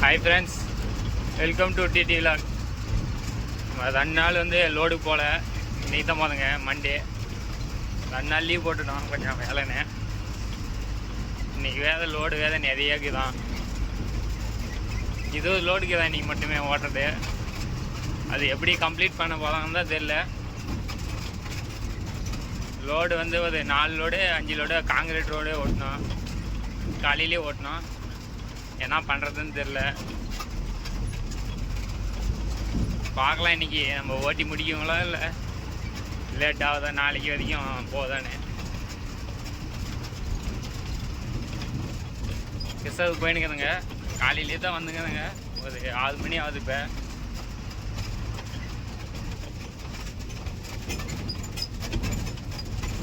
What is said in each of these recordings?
Hi friends, welcome to DD vlog. 2 நாள் load போல் இன்றைக்கி தான் போதுங்க. மண்டே 2 நாள் லீவ் போட்டுட்டோம், கொஞ்சம் வேலைன்னு. இன்றைக்கி லோடு நிறைய இருக்குதான். இது லோடுக்கு தான் இன்றைக்கி மட்டுமே ஓட்டுறது. அது எப்படி கம்ப்ளீட் பண்ண போகலான்னு தான் தெரில. லோடு ஒரு 4 லோடு 5 லோடு காங்கிரீட் ரோடு ஓட்டினோம். காலையிலே ஓட்டினோம். என்ன பண்ணுறதுன்னு தெரில. பார்க்கலாம் இன்றைக்கி நம்ம ஓட்டி முடிக்குங்களா இல்லை லேட் ஆகுதா, நாளைக்கு வரைக்கும் போதானே. கிருஷ்ணாவுக்கு போயினுக்குதுங்க. காலையிலே தான் வந்துக்குதுங்க. ஒரு 6 மணி ஆகுது. இப்போ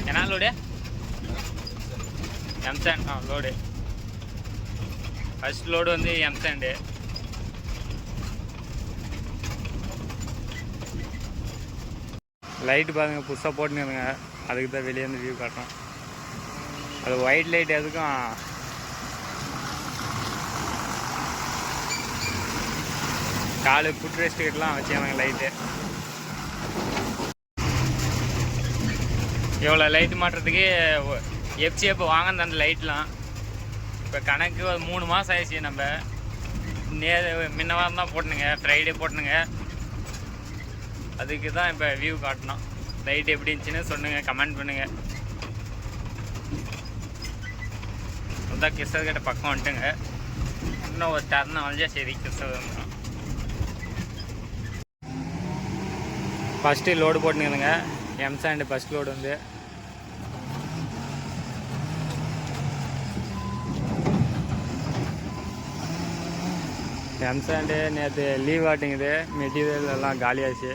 என்ன load? M sand load. First load M sand. Light பாருங்க, புதுசாக போட்டுனுங்க. அதுக்கு தான் வெளியே வியூ காட்டுறோம். அது ஒயிட் லைட் எதுக்கும் காலு ஃபுட் ரெஸ்ட்டுக்கெல்லாம் வச்சுருந்தாங்க லைட்டு. இவ்வளோ லைட்டு மாட்டுறதுக்கு எஃப்சிஎஃப் வாங்க அந்த லைட்லாம். இப்போ கணக்கு ஒரு 3 மாதம் ஆயிடுச்சு. நம்ம முன்ன வாரம் தான் போட்டணுங்க, ஃப்ரைடே போட்டணுங்க. அதுக்கு தான் இப்போ வியூ காட்டணும். லைட் எப்படி இருந்துச்சுன்னு சொல்லுங்கள், கமெண்ட் பண்ணுங்கள். அதுதான் கிருஷ்ணகிட்ட பக்கம் வந்துட்டுங்க. இன்னும் ஒரு டர்ன் வளைஞ்சா சரி கிருஷ்ணகிரி வந்துடும். ஃபஸ்ட்டு லோடு போட்டுனுங்க. எம்சாண்டு ஃபஸ்ட் லோடு எம்சாண்டு நேற்று லீவ் ஆட்டிங்குது. மெட்டீரியல் எல்லாம் காலியாச்சு.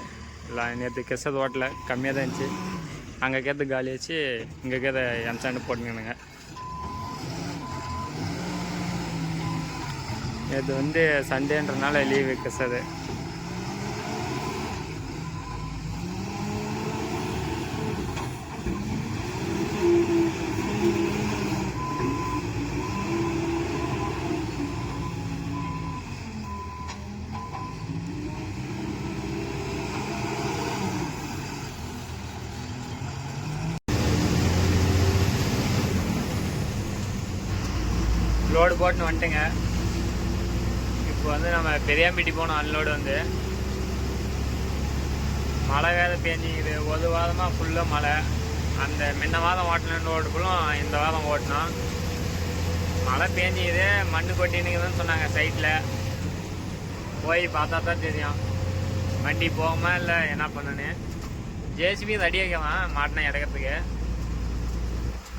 எல்லாம் நேற்று கிருஷ்ணது ஓட்டல கம்மியாக தான் இருந்துச்சு. அங்கே கேத்து காலியாச்சு. இங்கே கேத்த எம்சாண்டு போட்டுக்கணுங்க. நேற்று சண்டேன்றனால லீவு கிருஷ்ணது. லோடு போட்டுன்னு வந்துட்டுங்க. இப்போ நம்ம பெரியாம்பட்டி போனோம். அன்லோடு மழை பேஞ்சிக்குது. ஒரு வாரமாக ஃபுல்லாக மழை. அந்த முன்ன வாரம் ஓட்டின லோடுக்குள்ளும் இந்த வாரம் ஓட்டினோம். மழை பேஞ்சிக்குது, மண் கொட்டினுக்குதுன்னு சொன்னாங்க. சைட்டில் போய் பார்த்தா தான் தெரியும் வண்டி போகுமா இல்லை என்ன பண்ணுன்னு. ஜேசிபி ரெடி வைக்கலாம் மாட்டினா இறக்கிறதுக்கு.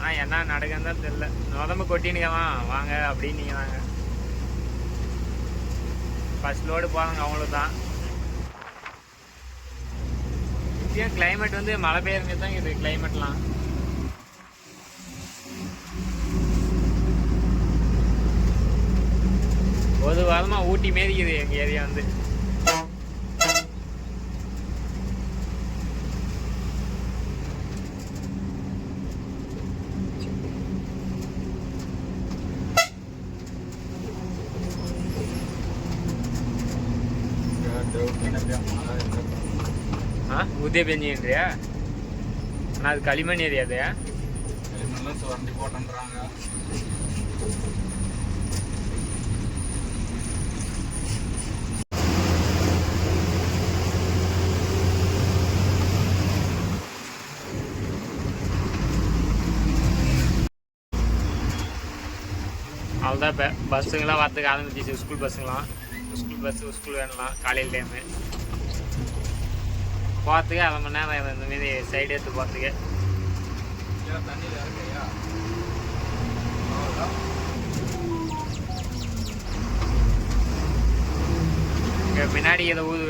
ஆனால் என்ன நடக்குன்னு தான் தெரில. உடம்பு கொட்டினுக்கலாம் வாங்க அப்படின்னு வாங்க. ஃபஸ்ட் லோடு போகிறாங்க அவங்களுக்கு தான். இப்பயும் கிளைமேட் மழை பெய்யுறது தான் இது. கிளைமேட்லாம் ஒரு வாரமாக ஊட்டி மாரிக்குது எங்கள் ஏரியா. உதய பெஞ்சின்றியா? ஆனால் அது களிமண் ஏரியா. அது வண்டி போட்டுன்றாங்க. அவ்வளோதான். இப்போ பஸ்ஸுங்கெல்லாம் வரத்துக்கு ஆரம்பிச்சிச்சு. ஸ்கூல் பஸ்ஸுங்களாம். ஸ்கூல் வேணலாம் காலையில் டைமு போகிறதுக்கு 1/2 மணி நேரம். இந்தமாரி சைடு எடுத்து போகிறதுக்கு இங்கே பின்னாடி இதை ஊது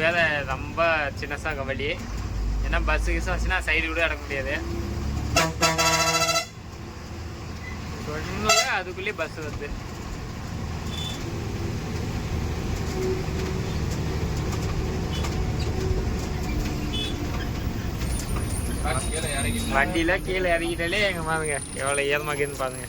ரொம்ப சின்னசாக வழி. ஏன்னா பஸ்ஸு கிசம் வச்சுன்னா சைடு கூட அடக்க முடியாது. சொன்ன அதுக்குள்ளேயே பஸ் வருது. வண்டியில கீழே இறங்கிட்டாலே எங்க மாதுங்க எவ்வளவு ஏதமாக்குன்னு பாருங்க.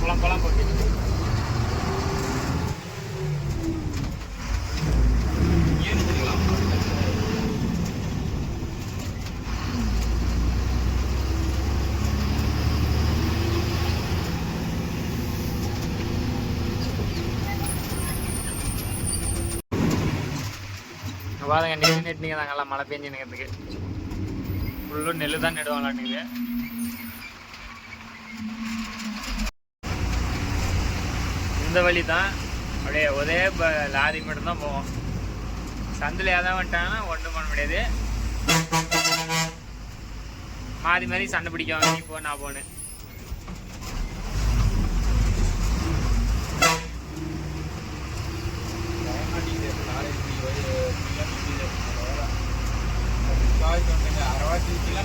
குளம் போட்டு பாருங்க. நெல் நெட்டுங்க நாங்கெல்லாம் மழை பெஞ்சு நிற்கிறதுக்கு ஃபுல்லும் நெல் தான் நெடுவாங்களாட்டுக்குது. இந்த வழி தான் அப்படியே ஒரே லாரி மட்டும்தான் போவோம். சந்தில் ஏதாவது வந்துட்டாங்கன்னா ஒன்றும் பண்ண முடியாது. மாறி மாறி சண்டை பிடிக்கும். நீ போ நான் போன்னு.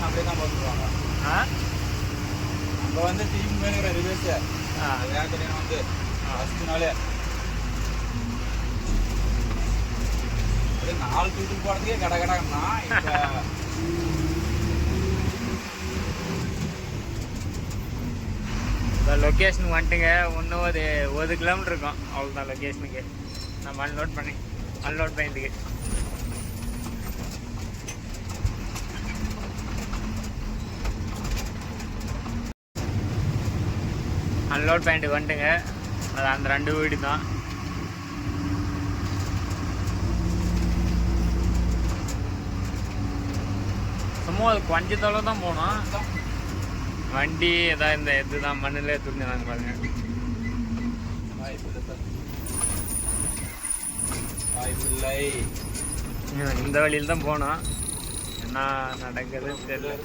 நம்மளே தான் பார்த்துருவாங்க. அங்கே வந்து திரும்பி மேலே ரிவேர்ஸ் வேகத்தில் வந்து ஃபஸ்ட்டு நாளே அது 4 தூத்துக்கு போகிறதுக்கே கடகடன்னா இப்போ இப்போ லொக்கேஷனுக்கு வந்துட்டுங்க. இன்னும் ஒரு கிலோமீட்டர் இருக்கும். அவ்வளோதான் லொக்கேஷனுக்கு. நம்ம அன்லோட் பண்ணிட்டுக்கு அன்லோட் பாயிண்ட்டுக்கு வந்துட்டுங்க. அது அந்த 2 வீடு தான். சும்மா அது கொஞ்ச தொலைவு தான் போனோம். வண்டி ஏதாவது இந்த இதுதான் மண்ணில் துணிதாங்க பாருங்க. இந்த வழியில் தான் போனோம். என்ன நடக்குதுன்னு தெரியல.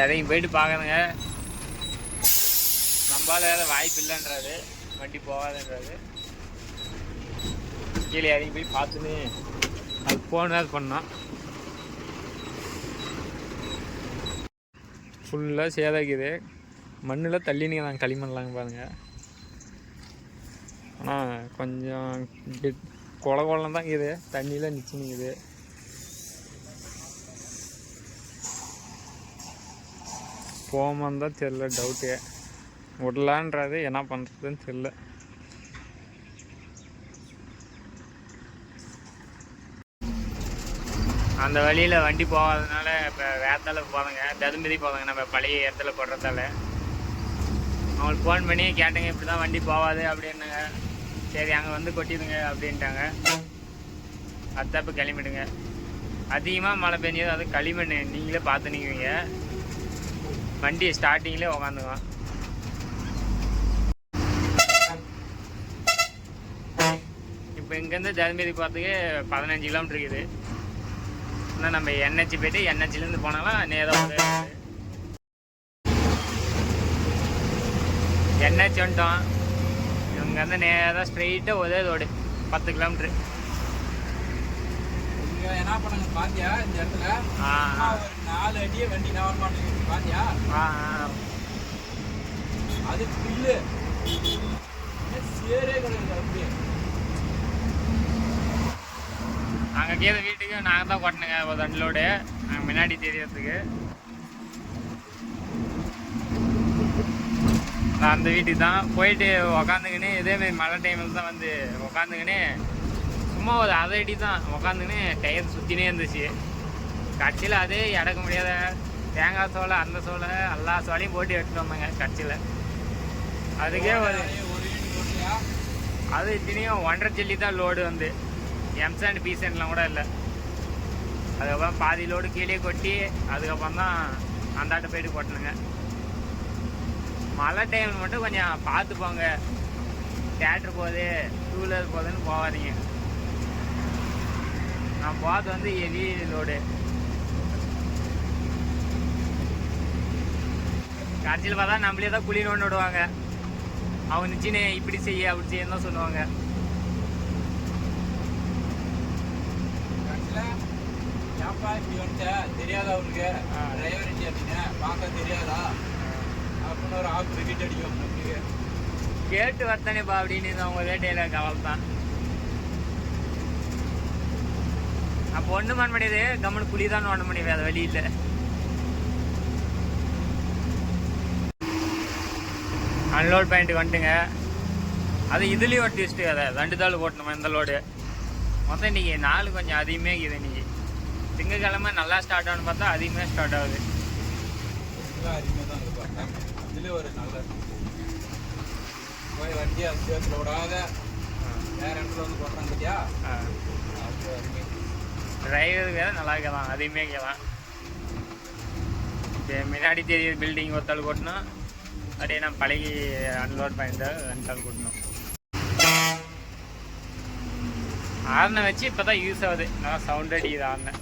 இறங்கி போயிட்டு பார்க்கணுங்க. நம்மளால வேறு வாய்ப்பு இல்லைன்றாரு, வண்டி போகாதுன்றாரு. கீழே இறங்கி போய் பார்த்துன்னு அது போனது பண்ணோம். ஃபுல்லாக சேதாக்குது. மண்ணில் தள்ளினிங்க நாங்கள் களிமண்லாங்க பாருங்க. ஆனால் கொஞ்சம் குளம் தான் இருக்குது. தண்ணியில் நிச்சு நிற்குது. போமான்னு தான் தெரில. டவுட்டு விடலான்றது என்ன பண்ணுறதுன்னு தெரில. அந்த வழியில் வண்டி போகாதனால இப்போ வேத்தால போதுங்க, ததுமதி போதுங்க. நம்ம பழைய இடத்துல போடுறதால அவங்களுக்கு ஃபோன் பண்ணி கேட்டேங்க, இப்படி தான் வண்டி போகாது அப்படின்னாங்க. சரி அங்கே வந்து கொட்டிடுங்க அப்படின்ட்டாங்க. அத்தப்போ கிளம்பிடுங்க. அதிகமாக மழை பெஞ்சது. அது களிமண் நீங்களே பார்த்து நிற்குவீங்க. வண்டி ஸ்டார்டிங்லேயே உக்காந்துக்குவோம். இப்போ இங்கேருந்து தருமபுரி போகிறதுக்கு 15 கிலோமீட்டர் இருக்குது. ஆனால் நம்ம என்ஹெச் போய்ட்டு என்ஹெச்லேருந்து போனாலும் நேரம் என்ஹெச் வந்துட்டோம். இங்கேருந்து நேராக ஸ்ட்ரெயிட்டாக ஒரே ரோடு 10 கிலோமீட்ரு. என்ன பண்ணுங்க பாத்தியா இந்த இடத்துல ஒரு 4 அடியே வண்டி நவர் மாட்டேங்குது பாத்தியா. அது புல்லு சேரே கிடையாது. அப்படியே நாங்கள் கீழே வீட்டுக்கு நாங்கள் தான் கொட்டணுங்க ஒரு 2 லோடு. நாங்கள் முன்னாடி தெரியறதுக்கு அந்த வீட்டுக்கு தான் போயிட்டு உக்காந்துக்கின்னு இதேமாரி மழை டைமில் தான் வந்து உக்காந்துக்கின்னு சும்மா ஒரு 1/2 அடி தான் உக்காந்துக்கின்னு டயர் சுற்றினே இருந்துச்சு. கட்சியில் அதே இடக்க முடியாத தேங்காய் சோளை அந்த சோளை எல்லா சோளையும் போட்டு எடுத்துட்டு வந்தாங்க கட்சியில். அதுக்கே அது இத்தனையும் 1.5 ஜல்லி தான் லோடு வந்து. எம்சாண்ட் பீசன்ட்லாம் கூட இல்லை. அதுக்கப்புறம் பாதி லோடு கீழே கொட்டி அதுக்கப்புறம் தான் அந்தாட்ட போயிட்டு கொட்டணுங்க. மழை டைமில் மட்டும் கொஞ்சம் பார்த்து போங்க. தேட்டர் போகுது 2 வீலர் போகுதுன்னு போகாதீங்க. நான் போகிறது வந்து ஹெவி லோடு. கடைசியில் பார்த்தா நம்மளே தான் குழி நோண்டு விடுவாங்க. அவங்க நிச்சினே இப்படி செய்ய அப்படி செய்யன்னு தான் சொல்லுவாங்க. தெரியாதா அவனுக்கு டிரைவர் அப்படின்னு பார்க்க தெரியாதா அப்படின்னு ஒரு ஆப் ரிப்பீட் அடிக்கும். கேட்டு வரத்தானேப்பா அப்படின்னு அவங்க ஒரே டெய்லர் கவலை தான். அப்போ ஒன்றும் பண்ண முடியாது, கம்மனு குழி தான் பண்ண முடியும், வேறு வழி இல்லை. அன்லோட் பாயிண்ட்டுக்கு வந்துட்டுங்க. அது இதுலேயும் ஒரு டிஸ்ட்டு அதை 2 தாள் ஓட்டணுமா இந்த லோடு. மொத்தம் இன்றைக்கி நாள் கொஞ்சம் அதிகமே இருக்குது. இன்றைக்கி திங்கக்கிழமை நல்லா ஸ்டார்ட் ஆகணும்னு பார்த்தா அதிகமாக ஸ்டார்ட் ஆகுது. அதிகமாக தான் இருப்பாங்க. இதுலேயே ஒரு நல்ல போய் வண்டியை சேர்த்துல விடாத வேறு இடத்துல வந்து போடுறாங்க பார்த்தியா. டிரைவருக்கு வேறு நல்லா இருக்கலாம், அதிகமே கேட்கலாம். முன்னாடி தெரியுது பில்டிங் ஒருத்தாள் கொட்டணும், அப்படியே நான் பழகி அன்லோட் பண்ணிட்டு 2 தாள் கொட்டணும். ஆர்னை வச்சு இப்போ தான் யூஸ் ஆகுது, நல்லா சவுண்ட் அடிக்குது ஆர்னை.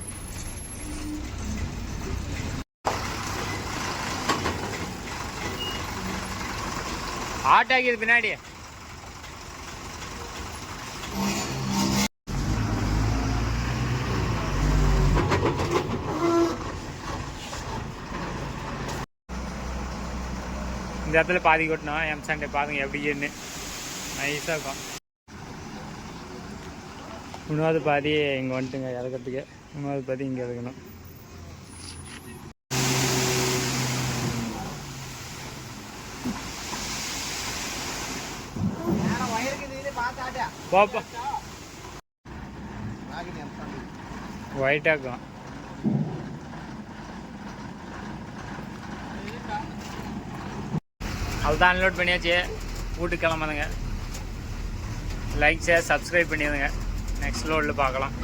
ஹாட் ஆகிது பின்னாடி. இந்த இடத்துல பாதி கொட்டணும். எம்சாண்டே பாருங்க எப்படின்னு நைஸாக இருக்கும். 3வது பாதி இங்கே வந்துட்டுங்க இறக்கிறதுக்கு. 3வது பாதி இங்கே இறக்கணும். போப்பா ஒயிட்டாக இருக்கும். அதுதான் அன்லோட் பண்ணியாச்சு, வீட்டுக்கு கிளம்புதுங்க. லைக் ஷேர் சப்ஸ்கிரைப் பண்ணிடுங்க. நெக்ஸ்ட் லோடில் பார்க்கலாம்.